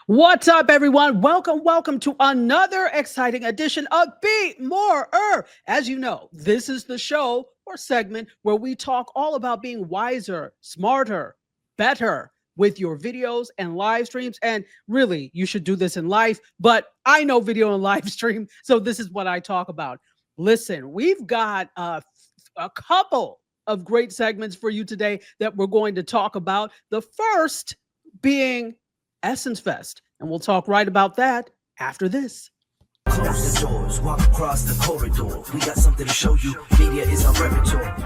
What's up, everyone? Welcome to another exciting edition of Be More. As you know, this is the show or segment where we talk all about being wiser, smarter, better with your videos and live streams. And really, you should do this in life, but I know video and live stream, so this is what I talk about. Listen, we've got a couple of great segments for you today that we're going to talk about. The first being Essence Fest. And we'll talk right about that after this. Close the doors, walk across the corridor. We got something to show you. Media is our repertoire.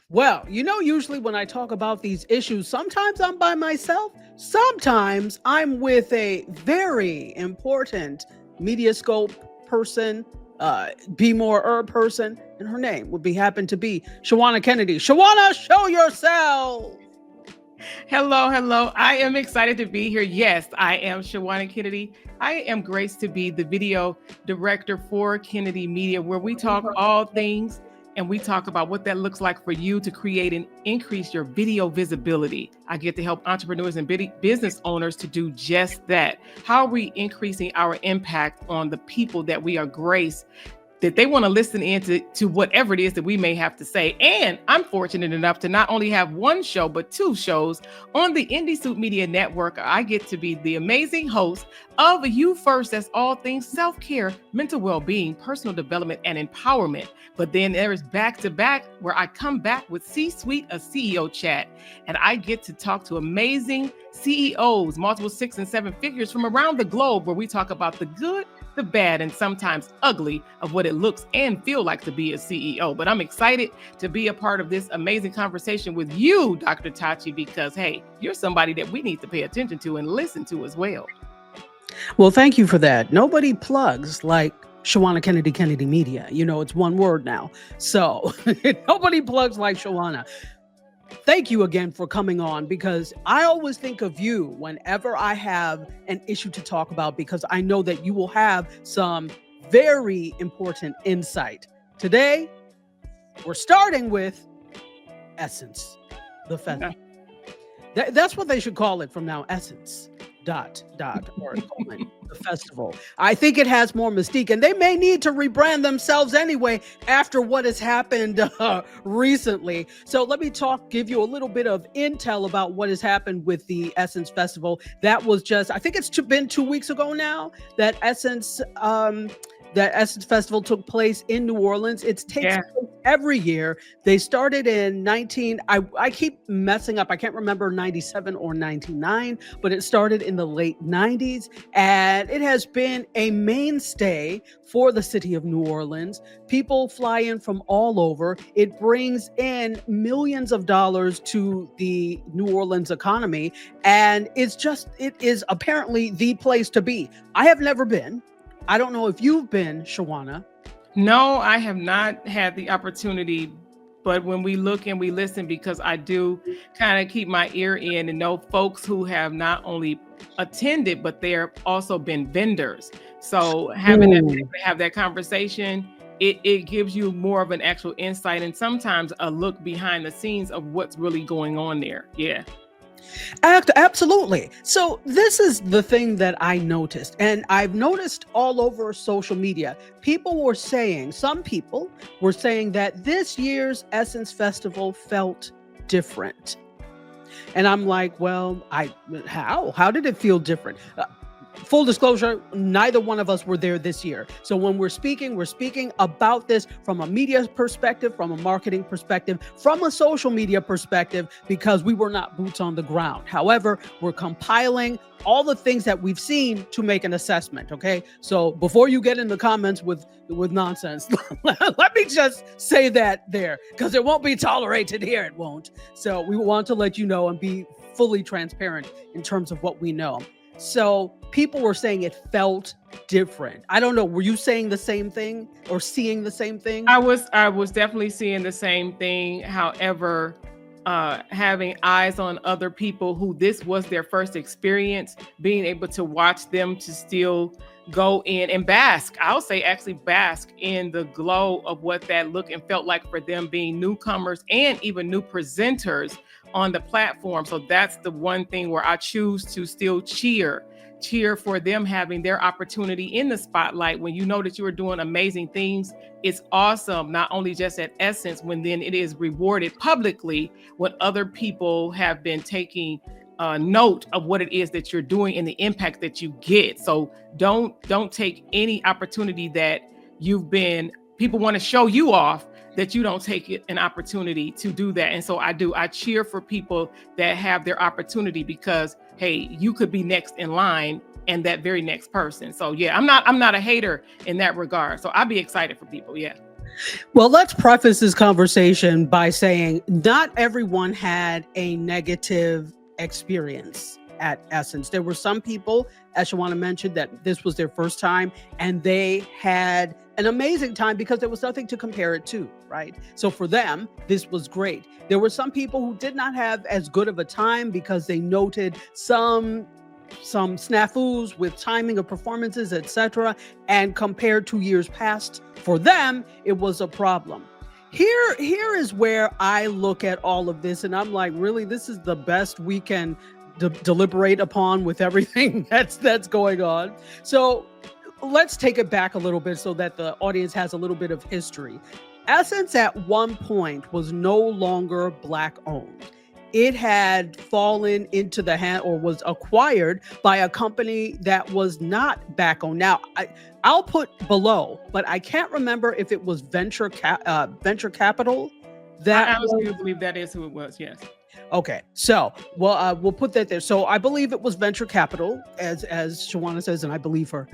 Well, usually when I talk about these issues, sometimes I'm by myself. Sometimes I'm with a very important Mediascope person, Be More person, and her name would happen to be Shawanna Kennedy. Shawanna, show yourself. Hello. I am excited to be here. Yes, I am Shawanna Kennedy. I am graced to be the video director for Kennedy Media, where we talk all things and we talk about what that looks like for you to create and increase your video visibility. I get to help entrepreneurs and business owners to do just that. How are we increasing our impact on the people that we are graced that they want to listen in to whatever it is that we may have to say. And I'm fortunate enough to not only have one show, but two shows on the Indie Suit Media Network. I get to be the amazing host of You First. That's all things self-care, mental well-being, personal development, and empowerment. But then there is back to back where I come back with C-Suite, a CEO chat. And I get to talk to amazing CEOs, multiple 6 and 7 figures from around the globe, where we talk about the good, the bad, and sometimes ugly of what it looks and feel like to be a CEO. But I'm excited to be a part of this amazing conversation with you, Dr. Tachi, because, hey, you're somebody that we need to pay attention to and listen to as well. Well, thank you for that. Nobody plugs like Shawanna Kennedy Media. It's one word now. So nobody plugs like Shawanna. Thank you again for coming on, because I always think of you whenever I have an issue to talk about, because I know that you will have some very important insight. Today, we're starting with Essence, the festival. That's what they should call it from now, Essence. Or the festival. I think it has more mystique, and they may need to rebrand themselves anyway after what has happened recently. So let me give you a little bit of intel about what has happened with the Essence Festival. That was I think it's been 2 weeks ago now that Essence Festival took place in New Orleans. It takes place every year. They started in I keep messing up. I can't remember 97 or 99, but it started in the late 90s. And it has been a mainstay for the city of New Orleans. People fly in from all over. It brings in millions of dollars to the New Orleans economy. And it is apparently the place to be. I have never been. I don't know if you've been, Shawanna. No, I have not had the opportunity, but when we look and we listen, because I do kind of keep my ear in and know folks who have not only attended, but they're also been vendors. So having to have that conversation, it gives you more of an actual insight and sometimes a look behind the scenes of what's really going on there. Yeah. Absolutely. So this is the thing that I noticed, and I've noticed all over social media. Some people were saying that this year's Essence Festival felt different. And I'm like, well, how did it feel different? Full disclosure, neither one of us were there this year. So when we're speaking about this from a media perspective, from a marketing perspective, from a social media perspective, because we were not boots on the ground. However, we're compiling all the things that we've seen to make an assessment. Okay. So before you get in the comments with nonsense, let me just say that there, because it won't be tolerated here. It won't. So we want to let you know and be fully transparent in terms of what we know. So people were saying it felt different. I don't know. Were you saying the same thing or seeing the same thing? I was definitely seeing the same thing. However, having eyes on other people who this was their first experience, being able to watch them to still go in and bask. I'll say actually bask in the glow of what that looked and felt like for them, being newcomers and even new presenters on the platform. So that's the one thing where I choose to still cheer for them having their opportunity in the spotlight. When you know that you are doing amazing things, it's awesome, not only just at Essence, when then it is rewarded publicly when other people have been taking note of what it is that you're doing and the impact that you get. So don't take any opportunity that people want to show you off, that you don't take it an opportunity to do that. And so I cheer for people that have their opportunity, because hey, you could be next in line and that very next person. So yeah, I'm not a hater in that regard. So I'll be excited for people. Yeah. Well, let's preface this conversation by saying not everyone had a negative experience at Essence. There were some people, as Shawanna mentioned, that this was their first time and they had an amazing time because there was nothing to compare it to, right? So for them, this was great. There were some people who did not have as good of a time because they noted some snafus with timing of performances, etc. And compared to years past, for them, it was a problem. Here is where I look at all of this and I'm like, really, this is the best we can deliberate upon with everything that's going on. So let's take it back a little bit so that the audience has a little bit of history. Essence at one point was no longer Black owned. It had fallen into the hand or was acquired by a company that was not Black owned. Now, I'll put below, but I can't remember if it was venture capital. I honestly believe that is who it was. Yes. Okay, so we'll put that there. So I believe it was venture capital, as Shawanna says, and I believe her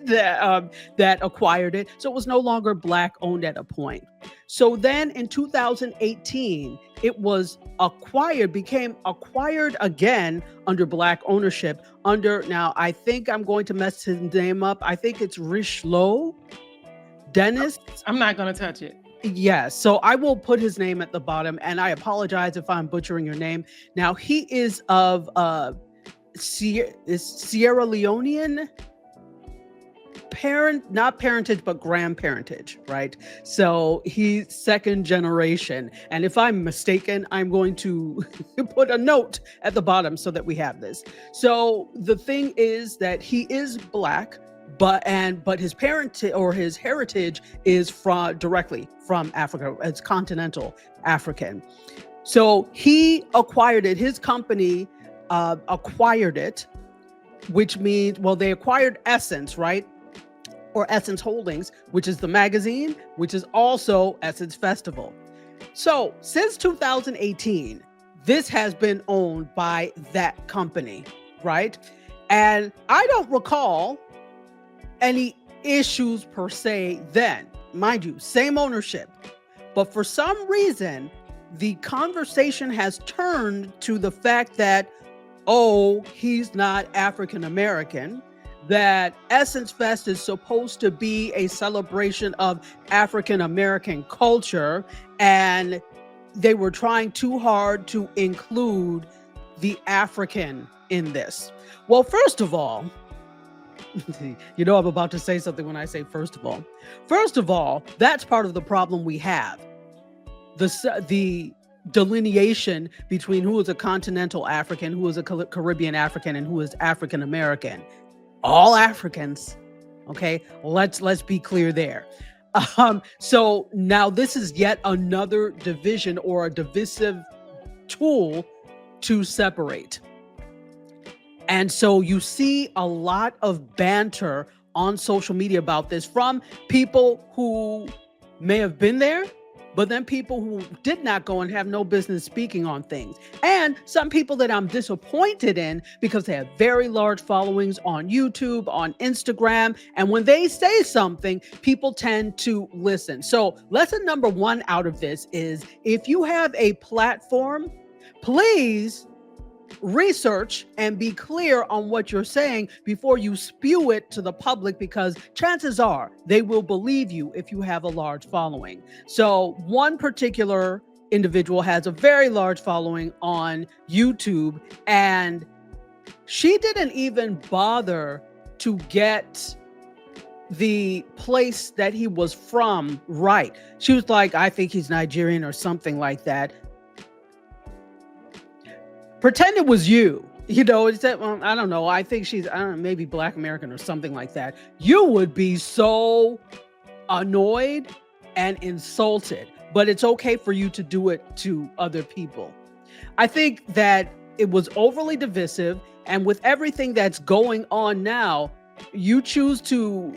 that acquired it. So it was no longer Black owned at a point. So then in 2018, it was became acquired again under Black ownership. Now I think I'm going to mess his name up. I think it's Richelieu Dennis. I'm not going to touch it. Yes, so I will put his name at the bottom, and I apologize if I'm butchering your name. Now, he is of Sierra Leonean not parentage, but grandparentage, right? So he's second generation. And if I'm mistaken, I'm going to put a note at the bottom so that we have this. So the thing is that he is Black, but his parent or his heritage is directly from Africa. It's continental African. So he acquired it. His company acquired it, which means, well, they acquired Essence, right? Or Essence Holdings, which is the magazine, which is also Essence Festival. So since 2018, this has been owned by that company, right? And I don't recall any issues per se then. Mind you, same ownership. But for some reason, the conversation has turned to the fact that, oh, he's not African American, that Essence Fest is supposed to be a celebration of African American culture, and they were trying too hard to include the African in this. Well, first of all, you know I'm about to say something when I say first of all. First of all, that's part of the problem we have. The delineation between who is a continental African, who is a Caribbean African, and who is African American. All Africans, okay? Let's be clear there. So now this is yet another division or a divisive tool to separate. And so you see a lot of banter on social media about this from people who may have been there, but then people who did not go and have no business speaking on things. And some people that I'm disappointed in because they have very large followings on YouTube, on Instagram. And when they say something, people tend to listen. So lesson number one out of this is, if you have a platform, please research and be clear on what you're saying before you spew it to the public, because chances are they will believe you if you have a large following. So one particular individual has a very large following on YouTube, and she didn't even bother to get the place that he was from right. She was like, I think he's Nigerian or something like that. Pretend it was you. You know, it's that, well, I don't know. I think she's, I don't know, maybe Black American or something like that. You would be so annoyed and insulted, but it's okay for you to do it to other people. I think that it was overly divisive, and with everything that's going on now, you choose to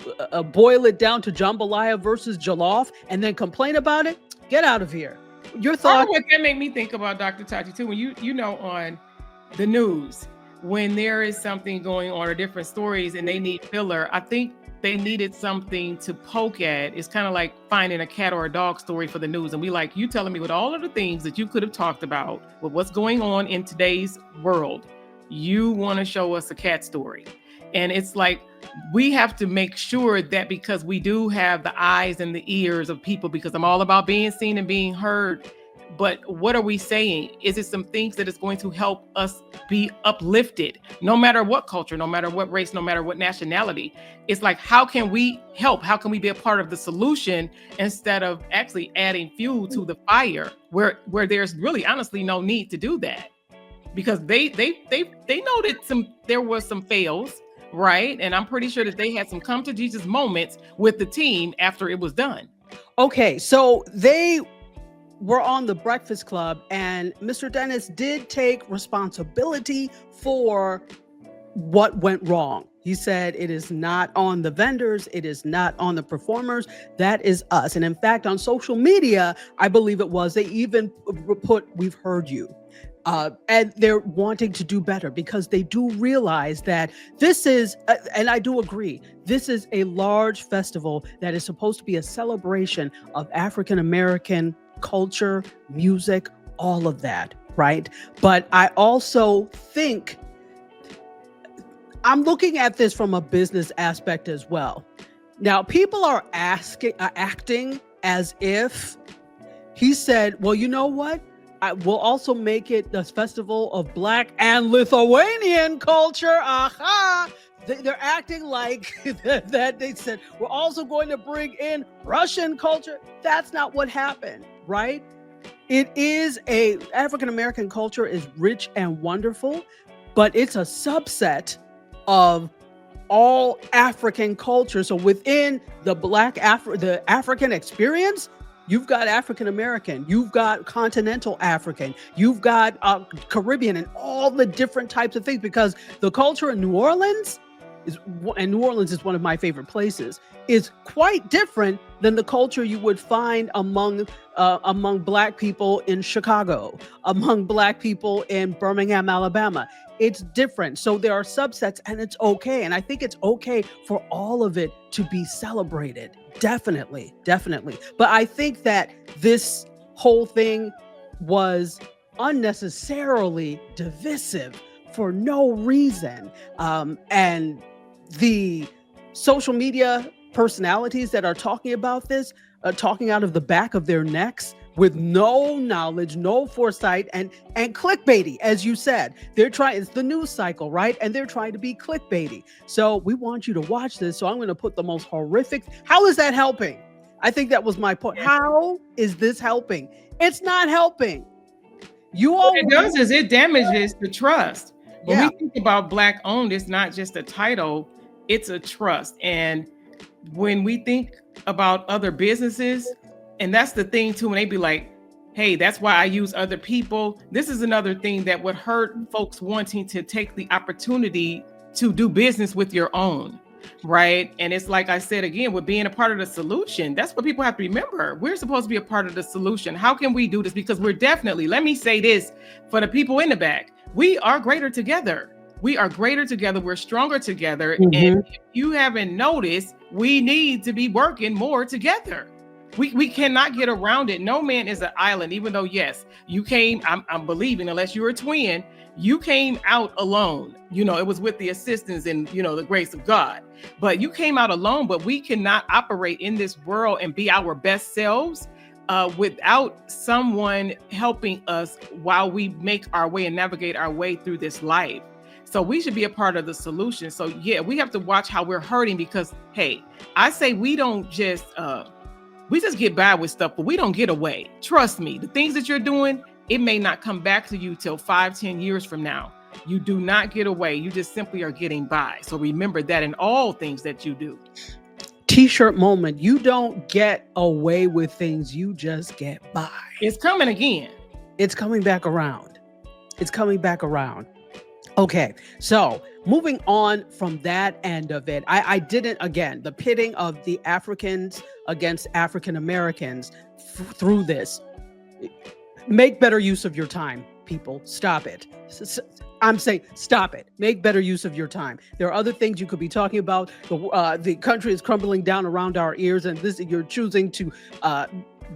boil it down to jambalaya versus jollof and then complain about it. Get out of here. Your thought? What that made me think about Dr. Tachi too, when you know on the news, when there is something going on or different stories and they need filler, I think they needed something to poke at. It's kind of like finding a cat or a dog story for the news. And we like, you telling me with all of the things that you could have talked about with what's going on in today's world, you want to show us a cat story. And it's like, we have to make sure that because we do have the eyes and the ears of people, because I'm all about being seen and being heard. But what are we saying? Is it some things that is going to help us be uplifted, no matter what culture, no matter what race, no matter what nationality? It's like, how can we help? How can we be a part of the solution instead of actually adding fuel to the fire where there's really honestly no need to do that? Because they know that there was some fails, right? And I'm pretty sure that they had some come to Jesus moments with the team after it was done. Okay, so they were on the Breakfast Club, and Mr. Dennis did take responsibility for what went wrong. He said it is not on the vendors, it is not on the performers, that is us. And in fact, on social media, I believe it was, they even put, "We've heard you." And they're wanting to do better because they do realize that this is, and I do agree, this is a large festival that is supposed to be a celebration of African American culture, music, all of that, right? But I also think I'm looking at this from a business aspect as well. Now, people are acting as if he said, well, you know what? I will also make it the festival of Black and Lithuanian culture. Aha! They're acting like that they said, we're also going to bring in Russian culture. That's not what happened, right? It is African-American culture is rich and wonderful, but it's a subset of all African culture. So within the the African experience, you've got African American, you've got continental African, you've got Caribbean, and all the different types of things, because the culture in New Orleans is one of my favorite places, is quite different than the culture you would find among Black people in Chicago, among Black people in Birmingham, Alabama. It's different. So there are subsets, and it's okay. And I think it's okay for all of it to be celebrated. Definitely. But I think that this whole thing was unnecessarily divisive for no reason. And the social media personalities that are talking about this, talking out of the back of their necks with no knowledge, no foresight, and clickbaity, as you said. They're trying, it's the news cycle, right? And they're trying to be clickbaity. So we want you to watch this. So I'm going to put the most horrific. How is that helping? I think that was my point. How is this helping? It's not helping. What it does is it damages the trust. When Yeah. we think about Black owned, it's not just a title, it's a trust. And when we think about other businesses, and that's the thing too, when they be like, hey, that's why I use other people. This is another thing that would hurt folks wanting to take the opportunity to do business with your own, right? And it's like I said again, with being a part of the solution, that's what people have to remember. We're supposed to be a part of the solution. How can we do this? Because we're definitely, let me say this for the people in the back, we are greater together. We are greater together. We're stronger together. Mhm. And if you haven't noticed, we need to be working more together. We cannot get around it. No man is an island, even though, yes, you came, I'm believing, unless you're a twin, you came out alone. You know, it was with the assistance and, you know, the grace of God. But you came out alone, but we cannot operate in this world and be our best selves without someone helping us while we make our way and navigate our way through this life. So we should be a part of the solution. So yeah, we have to watch how we're hurting, because, hey, I say we don't just, we just get by with stuff, but we don't get away. Trust me, the things that you're doing, it may not come back to you till 5-10 years from now. You do not get away. You just simply are getting by. So remember that in all things that you do. T-shirt moment. You don't get away with things. You just get by. It's coming again. It's coming back around. It's coming back around. Okay, so moving on from that end of it, I didn't, again, the pitting of the Africans against African Americans through this. Make better use of your time, people. Stop it. I'm saying stop it. Make better use of your time. There are other things you could be talking about. The country is crumbling down around our ears, and you're choosing to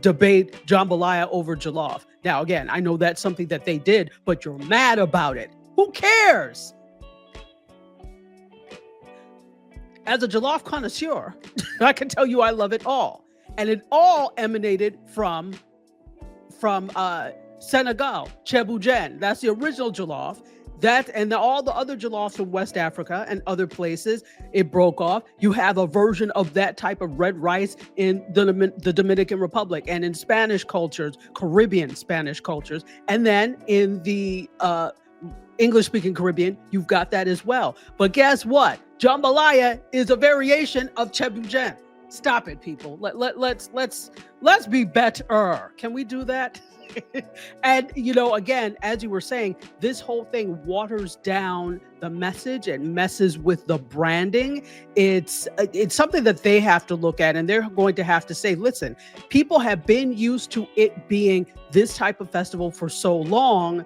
debate jambalaya over jollof. Now, again, I know that's something that they did, but you're mad about it. Who cares? As a jollof connoisseur, I can tell you I love it all. And it all emanated from Senegal, Chebujen. That's the original jollof. That and all the other jollofs from West Africa and other places, it broke off. You have a version of that type of red rice in the Dominican Republic and in Spanish cultures, Caribbean Spanish cultures. And then in the English-speaking Caribbean, you've got that as well. But guess what? Jambalaya is a variation of Chebujen. Stop it, people. Let's be better. Can we do that? And again, as you were saying, this whole thing waters down the message and messes with the branding. It's something that they have to look at, and they're going to have to say, listen, people have been used to it being this type of festival for so long.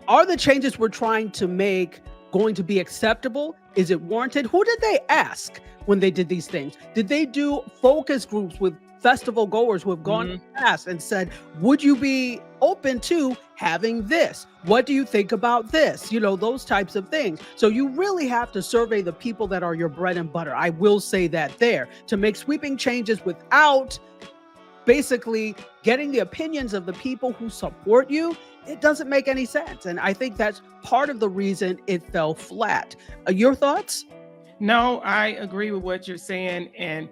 Are the changes we're trying to make going to be acceptable? Is it warranted? Who did they ask when they did these things? Did they do focus groups with festival goers who have gone past and said, would you be open to having this? What do you think about this? Those types of things. So you really have to survey the people that are your bread and butter. I will say that there. To make sweeping changes without basically getting the opinions of the people who support you, it doesn't make any sense. And I think that's part of the reason it fell flat. Your thoughts? No, I agree with what you're saying. And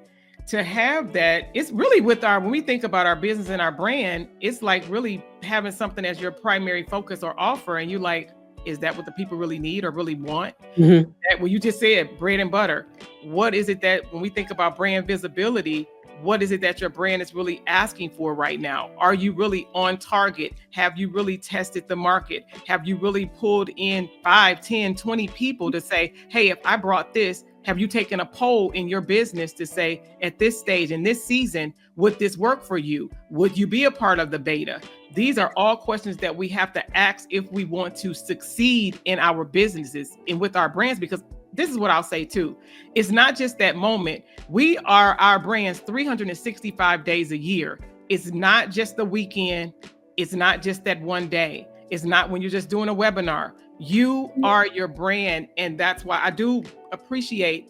to have that, it's really when we think about our business and our brand, it's like really having something as your primary focus or offer. And you're like, is that what the people really need or really want? Mm-hmm. That, well, you just said bread and butter. What is it that when we think about brand visibility, what is it that your brand is really asking for right now? Are you really on target? Have you really tested the market? Have you really pulled in 5, 10, 20 people to say, hey, if I brought this, have you taken a poll in your business to say, at this stage, in this season, would this work for you? Would you be a part of the beta? These are all questions that we have to ask if we want to succeed in our businesses and with our brands, because this is what I'll say too. It's not just that moment. We are our brands 365 days a year. It's not just the weekend. It's not just that one day. It's not when you're just doing a webinar. You are your brand. And that's why I do appreciate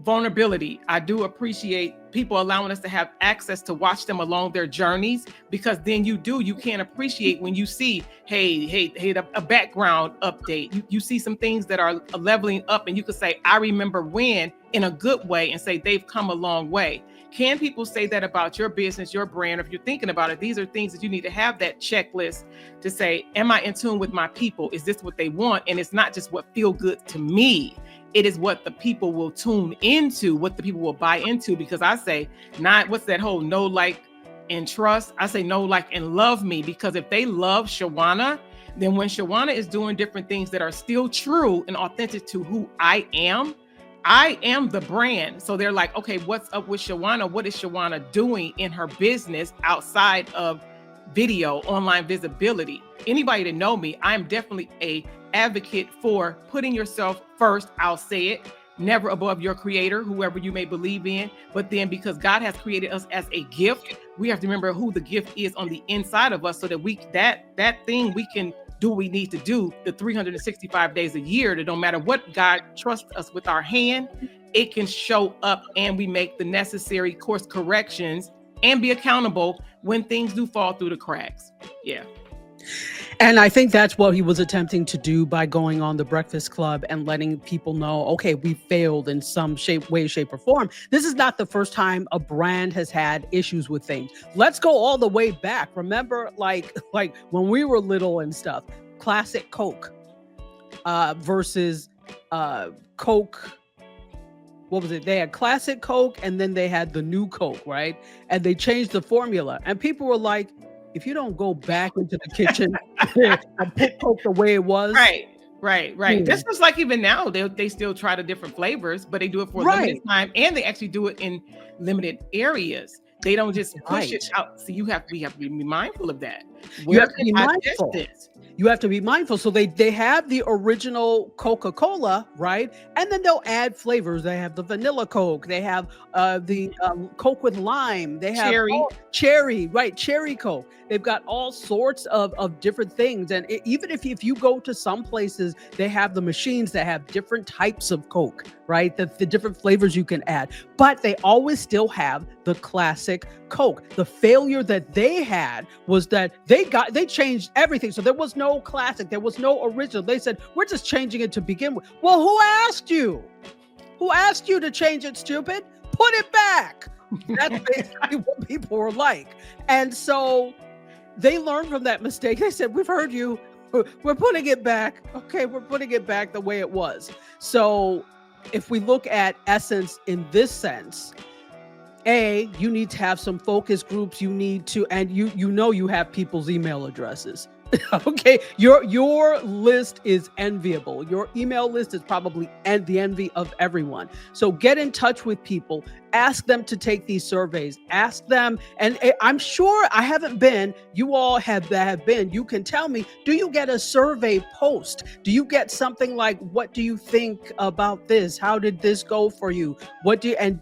vulnerability. I do appreciate people allowing us to have access to watch them along their journeys, because then you can't appreciate when you see, hey, a background update. You see some things that are leveling up, and you could say, I remember when, in a good way, and say they've come a long way. Can people say that about your business, your brand? If you're thinking about it, these are things that you need to have that checklist to say, am I in tune with my people? Is this what they want? And it's not just what feel good to me. It is what the people will tune into, what the people will buy into, because I say, not what's that whole know, like, and trust. I say know, like, and love me, because if they love Shawanna, then when Shawanna is doing different things that are still true and authentic to who I am the brand. So they're like, okay, what's up with Shawanna? What is Shawanna doing in her business outside of video, online visibility? Anybody that know me, I'm definitely a advocate for putting yourself first. I'll say it, never above your creator, whoever you may believe in. But then because God has created us as a gift, we have to remember who the gift is on the inside of us, so that that thing we can do what we need to do the 365 days a year, that no matter what God trusts us with our hand, it can show up and we make the necessary course corrections and be accountable when things do fall through the cracks. Yeah. And I think that's what he was attempting to do by going on the Breakfast Club and letting people know, okay, we failed in some way, shape, or form. This is not the first time a brand has had issues with things. Let's go all the way back. Remember, like when we were little and stuff, classic Coke versus Coke. What was it? They had classic Coke and then they had the new Coke, right? And they changed the formula. And people were like, if you don't go back into the kitchen and put Coke the way it was. Right. This is like even now, they still try the different flavors, but they do it for a limited time, and they actually do it in limited areas. They don't just push it out. So we have to be mindful of that. You have to be mindful. You have to be mindful. So they have the original Coca-Cola, right? And then they'll add flavors. They have the vanilla Coke. They have the Coke with lime. They have cherry, right? Cherry Coke. They've got all sorts of different things. And even if you go to some places, they have the machines that have different types of Coke, right? The different flavors you can add. But they always still have the classic Coke. The failure that they had was that they changed everything. So there was no classic. There was no original. They said, we're just changing it to begin with. Well, who asked you? Who asked you to change it, stupid? Put it back. That's basically what people were like. And so they learned from that mistake. They said, we've heard you. We're putting it back. Okay, we're putting it back the way it was. So if we look at Essence in this sense, you need to have some focus groups. You need to, and you have people's email addresses. Okay, your list is enviable. Your email list is probably the envy of everyone. So get in touch with people. Ask them to take these surveys. Ask them, and I'm sure I haven't been. You all have been. You can tell me. Do you get a survey post? Do you get something like, "What do you think about this? How did this go for you? What do you?" And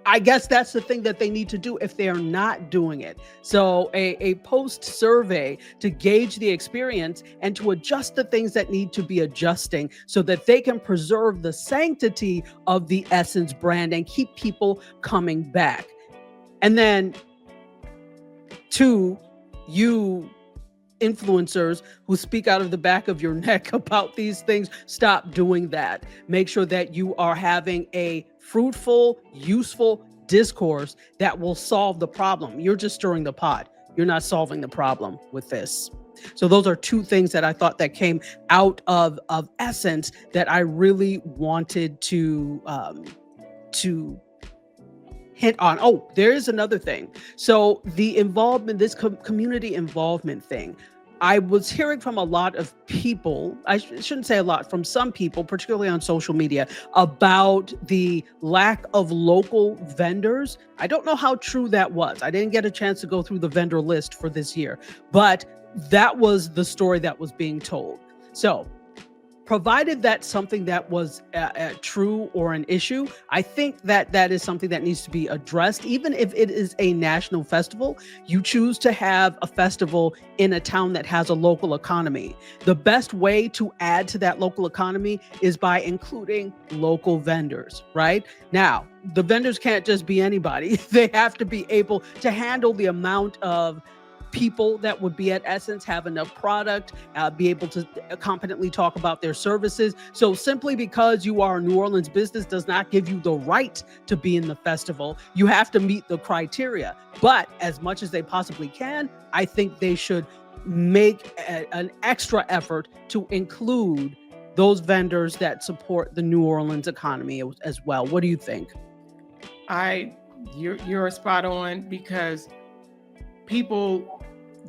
I guess that's the thing that they need to do if they're not doing it. So a post survey to gauge the experience and to adjust the things that need to be adjusting so that they can preserve the sanctity of the Essence brand and keep people coming back. And then 2, you influencers who speak out of the back of your neck about these things, stop doing that. Make sure that you are having a fruitful, useful discourse that will solve the problem. You're just stirring the pot. You're not solving the problem with this. So those are 2 things that I thought that came out of Essence that I really wanted to hit on. Oh, there is another thing. So the involvement, this community involvement thing, I was hearing from a lot of people, I shouldn't say a lot, from some people, particularly on social media, about the lack of local vendors. I don't know how true that was. I didn't get a chance to go through the vendor list for this year, but that was the story that was being told. So provided that's something that was true or an issue, I think that is something that needs to be addressed. Even if it is a national festival, you choose to have a festival in a town that has a local economy. The best way to add to that local economy is by including local vendors, right? Now, the vendors can't just be anybody. They have to be able to handle the amount of people that would be at Essence, have enough product, be able to competently talk about their services. So simply because you are a New Orleans business does not give you the right to be in the festival. You have to meet the criteria. But as much as they possibly can, I think they should make an extra effort to include those vendors that support the New Orleans economy as well. What do you think? You're spot on, because people,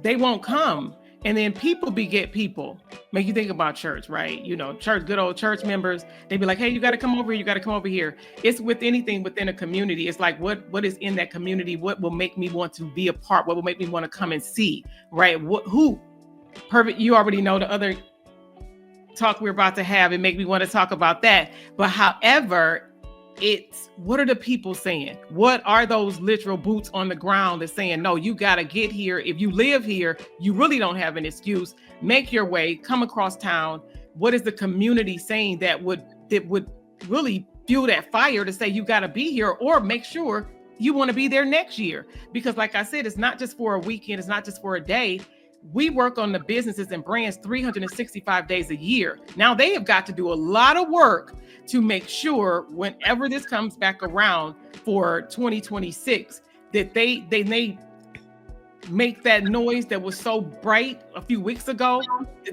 they won't come, and then people beget people. Make you think about church, right? You know, church, good old church members, they'd be like, hey, you got to come over here, you got to come over here. It's with anything within a community. It's like, what is in that community? What will make me want to be a part? What will make me want to come and see, right? Who? Perfect. You already know the other talk we're about to have. It make me want to talk about that. But however, it's, what are the people saying? What are those literal boots on the ground that's saying, no, you got to get here. If you live here, you really don't have an excuse. Make your way, come across town. What is the community saying that would really fuel that fire to say you got to be here, or make sure you want to be there next year? Because like I said, it's not just for a weekend. It's not just for a day. we work on the businesses and brands 365 days a year. Now they have got to do a lot of work to make sure whenever this comes back around for 2026 that they make that noise that was so bright a few weeks ago,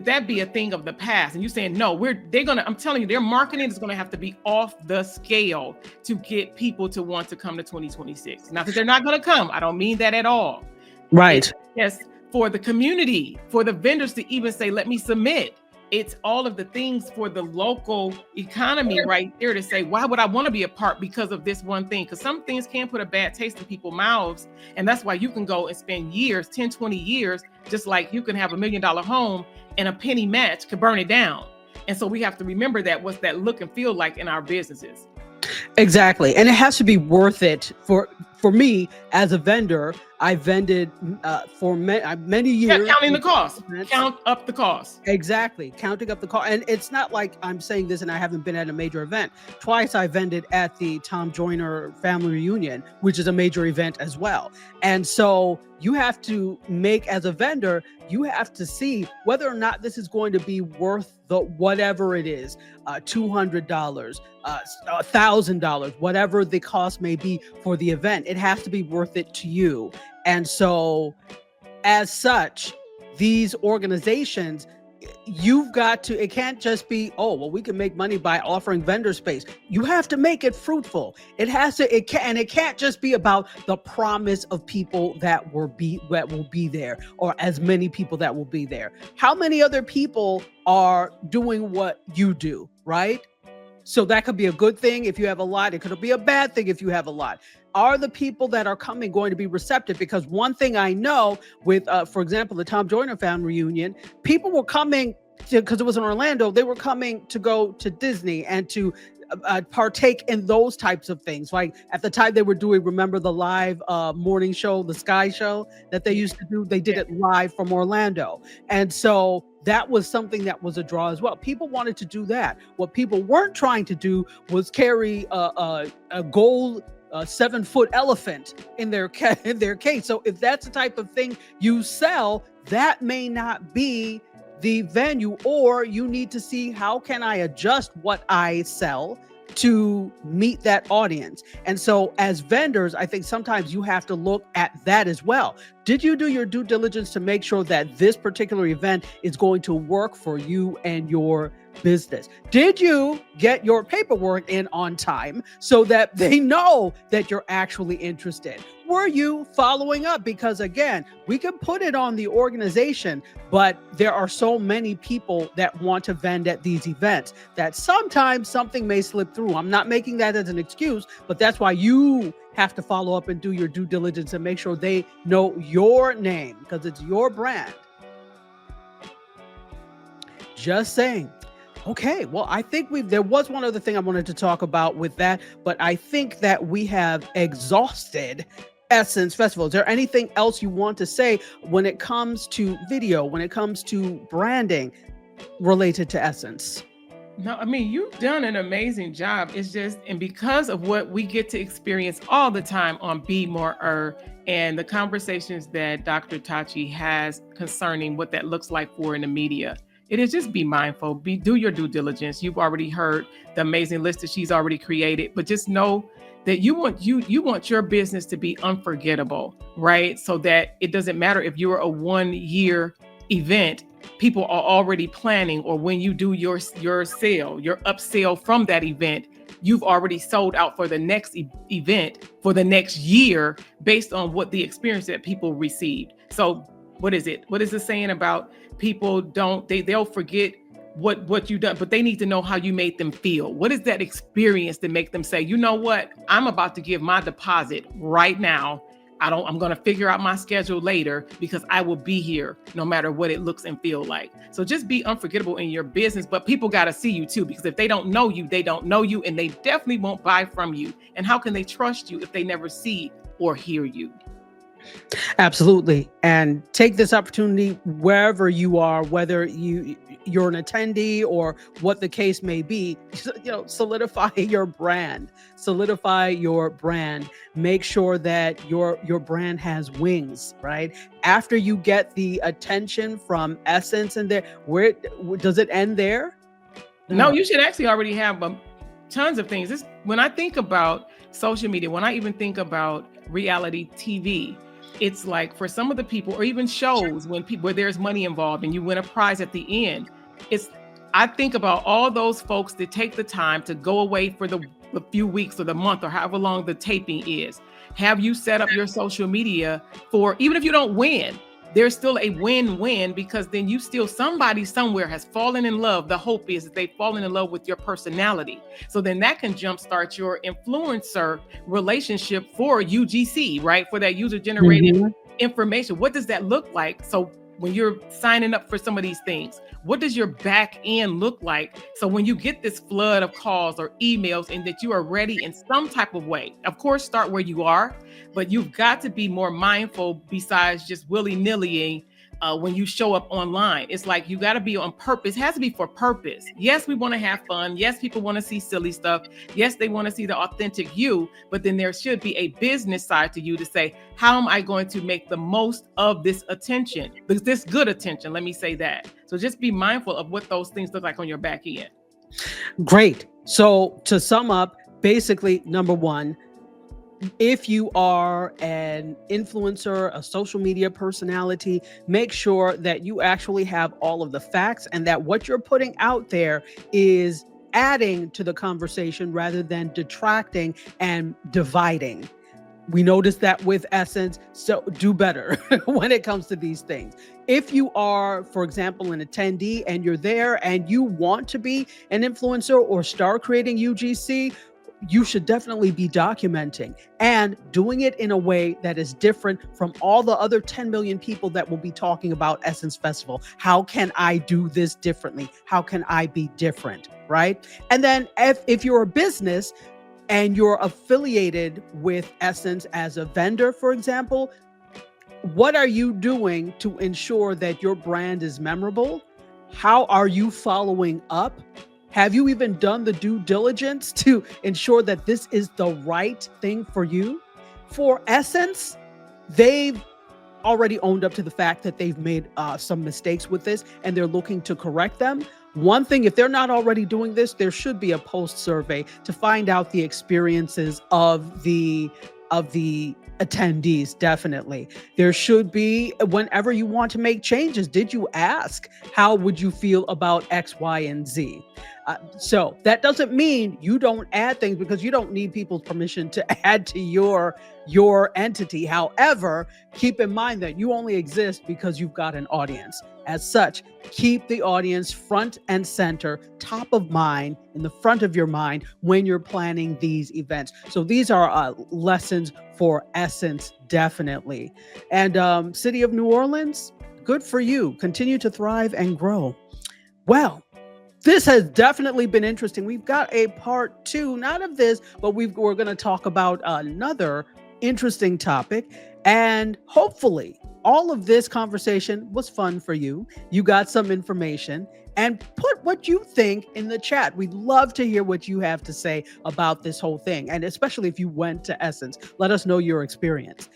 that be a thing of the past. And you saying, no, I'm telling you, their marketing is going to have to be off the scale to get people to want to come to 2026. Not that they're not going to come. I don't mean that at all. Right. Yes, for the community, for the vendors to even say, let me submit. It's all of the things for the local economy right there to say, why would I want to be a part because of this one thing? Because some things can put a bad taste in people's mouths. And that's why you can go and spend years, 10, 20 years, just like you can have $1 million home and a penny match could burn it down. And so we have to remember that, what's that look and feel like in our businesses. Exactly. And it has to be worth it for me as a vendor. I vended for many years. Yeah, counting the cost. Count up the cost. Exactly. Counting up the cost. And it's not like I'm saying this and I haven't been at a major event. Twice I vended at the Tom Joyner family reunion, which is a major event as well. And so you have to make, as a vendor, you have to see whether or not this is going to be worth the whatever it is, $200, $1,000, whatever the cost may be for the event. It has to be worth it to you. And so as such, these organizations, you've got to, it can't just be, oh, well, we can make money by offering vendor space. You have to make it fruitful. It has to, it can't just be about the promise of people that will be there, or as many people that will be there. How many other people are doing what you do, right? So that could be a good thing if you have a lot. It could be a bad thing if you have a lot. Are the people that are coming going to be receptive? Because one thing I know with, for example, the Tom Joyner family reunion, people were coming to, because it was in Orlando, they were coming to go to Disney and to partake in those types of things. Like at the time they were doing, remember the live morning show, the Sky Show that they used to do? They did it live from Orlando. And so that was something that was a draw as well. People wanted to do that. What people weren't trying to do was carry a gold 7-foot elephant in their case. So if that's the type of thing you sell, that may not be the venue, or you need to see how can I adjust what I sell to meet that audience. And so as vendors, I think sometimes you have to look at that as well. Did you do your due diligence to make sure that this particular event is going to work for you and your business? Did you get your paperwork in on time so that they know that you're actually interested? Were you following up? Because again, we can put it on the organization, but there are so many people that want to vend at these events that sometimes something may slip through. I'm not making that as an excuse, but that's why you have to follow up and do your due diligence and make sure they know your name, because it's your brand. Just saying. Okay, well, I think there was one other thing I wanted to talk about with that, but I think that we have exhausted Essence Festival. Is there anything else you want to say when it comes to video, when it comes to branding related to Essence? No, I mean, you've done an amazing job. It's just, and because of what we get to experience all the time on Be More and the conversations that Dr. Tachi has concerning what that looks like for in the media, it is just be mindful, do your due diligence. You've already heard the amazing list that she's already created, but just know that you want your business to be unforgettable, right? So that it doesn't matter if you're a 1-year event, people are already planning, or when you do your sale, your upsell from that event, you've already sold out for the next event for the next year based on what the experience that people received. So what is it? What is it saying about people they'll forget what you've done, but they need to know how you made them feel. What is that experience to make them say, you know what, I'm about to give my deposit right now. I'm going to figure out my schedule later because I will be here no matter what it looks and feel like. So just be unforgettable in your business, but people got to see you too, because if they don't know you, they don't know you, and they definitely won't buy from you. And how can they trust you if they never see or hear you? Absolutely. And take this opportunity wherever you are, whether you're an attendee or what the case may be, solidify your brand. Solidify your brand. Make sure that your brand has wings, right? After you get the attention from Essence and there, where does it end there? No, you should actually already have tons of things. When I think about social media, when I even think about reality TV, it's like for some of the people, or even shows where there's money involved and you win a prize at the end. I think about all those folks that take the time to go away for the few weeks or the month or however long the taping is. Have you set up your social media for, even if you don't win, there's still a win-win, because then somebody somewhere has fallen in love. The hope is that they've fallen in love with your personality. So then that can jumpstart your influencer relationship for UGC, right? For that user-generated information. What does that look like? So when you're signing up for some of these things, what does your back end look like? So when you get this flood of calls or emails and that you are ready in some type of way, of course, start where you are, but you've got to be more mindful besides just willy-nilly when you show up online. It's like you got to be on purpose. It has to be for purpose. Yes, we want to have fun. Yes, people want to see silly stuff. Yes, they want to see the authentic you, but then there should be a business side to you to say, how am I going to make the most of this attention? Because this good attention, let me say that. So just be mindful of what those things look like on your back end. Great. So to sum up, basically, number one, if you are an influencer, a social media personality, make sure that you actually have all of the facts and that what you're putting out there is adding to the conversation rather than detracting and dividing. We noticed that with Essence, so do better when it comes to these things. If you are, for example, an attendee and you're there and you want to be an influencer or start creating UGC, you should definitely be documenting and doing it in a way that is different from all the other 10 million people that will be talking about Essence Festival. How can I do this differently? How can I be different, right? And then if you're a business and you're affiliated with Essence as a vendor, for example, what are you doing to ensure that your brand is memorable? How are you following up? Have you even done the due diligence to ensure that this is the right thing for you? For Essence, they've already owned up to the fact that they've made some mistakes with this and they're looking to correct them. One thing, if they're not already doing this, there should be a post survey to find out the experiences of the attendees. Definitely. There should be, whenever you want to make changes, did you ask, how would you feel about X, Y, and Z? So that doesn't mean you don't add things, because you don't need people's permission to add to your entity. However, keep in mind that you only exist because you've got an audience. As such, keep the audience front and center, top of mind, in the front of your mind when you're planning these events. So these are lessons for Essence, definitely. And City of New Orleans, good for you. Continue to thrive and grow. Well, this has definitely been interesting. We've got a part 2, not of this, but we're going to talk about another interesting topic. And hopefully all of this conversation was fun for you. You got some information, and put what you think in the chat. We'd love to hear what you have to say about this whole thing. And especially if you went to Essence, let us know your experience.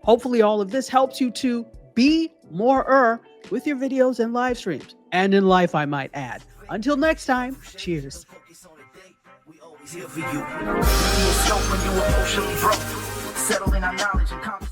Hopefully all of this helps you to be more with your videos and live streams, and in life, I might add. Until next time, cheers. Here for you. When you emotionally broke, settle in our knowledge and